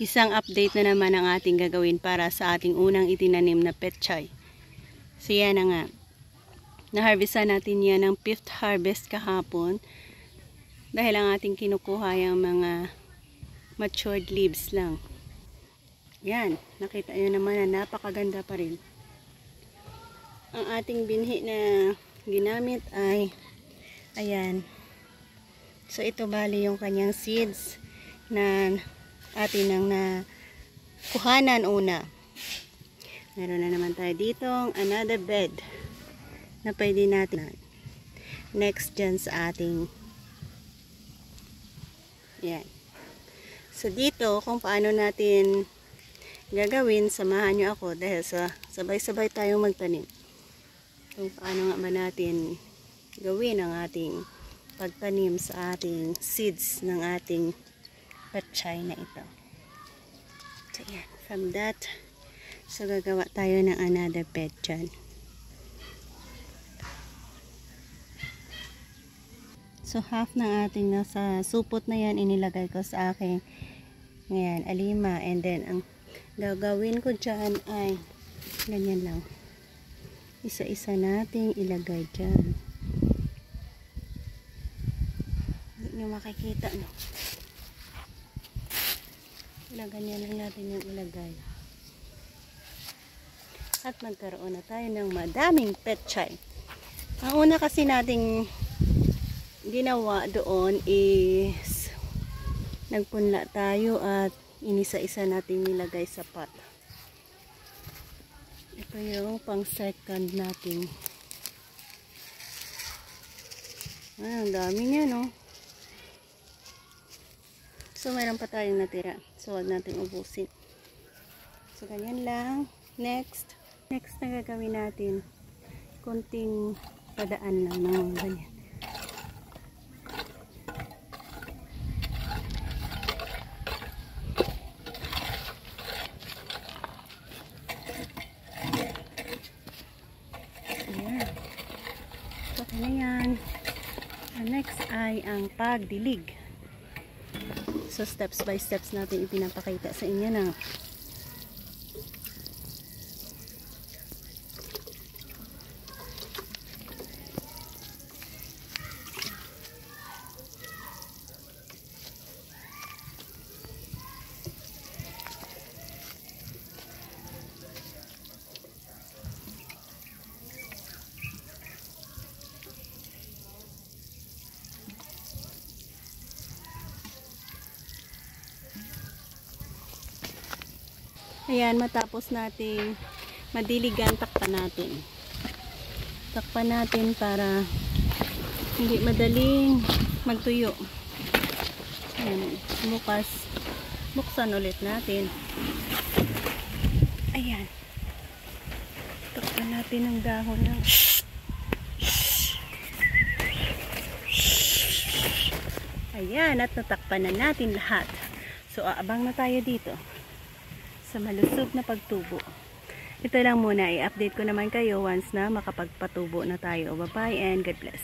Isang update na naman ang ating gagawin para sa ating unang itinanim na petchay. So yan na nga. Na-harvestan natin yan ng 5th harvest kahapon. Dahil ang ating kinukuha yung mga matured leaves lang. Yan. Nakita nyo naman na napakaganda pa rin. Ang ating binhi na ginamit ay ayan. So ito bali yung kanyang seeds na atin ang nakuhanan una. Meron na naman tayo ditong another bed na pwede natin next dyan sa ating yan. So dito kung paano natin gagawin, samahan nyo ako dahil sa sabay-sabay tayong magtanim. Kung paano nga ba natin gawin ang ating pagtanim sa ating seeds ng ating petchay na ito. So yan, from that, so gagawa tayo ng another bed dyan. So half ng ating nasa supot na yan inilagay ko sa aking ngayon, alima, and then ang gagawin ko dyan ay ganyan lang. Isa-isa nating ilagay dyan. Hindi nyo makikita, no? Ganyan lang natin yung ilagay. At magkaroon na tayo ng madaming petchay. Ang una kasi nating ginawa doon is nagpunla tayo at inisa-isa natin nilagay sa pot. Ito yung pang second natin. Ay, ang dami niya, no? So, mayroon pa tayong natira. So, wag natin ubusin. So, ganyan lang. Next na gagawin natin, konting padaan lang ng ganyan. Ayan. So, ganyan. Next ay ang pagdilig. So, steps by steps natin ipinapakita sa inyo na. Ayan, matapos nating madiligan, takpan natin. Takpan natin para hindi madaling magtuyo. Ayan, bukas, buksan ulit natin. Ayan. Takpan natin ng dahon ng ayan, at natakpan na natin lahat. So, aabang na tayo dito sa malusog na pagtubo. Ito lang muna, i-update ko naman kayo once na makapagpatubo na tayo. Bye-bye and God bless.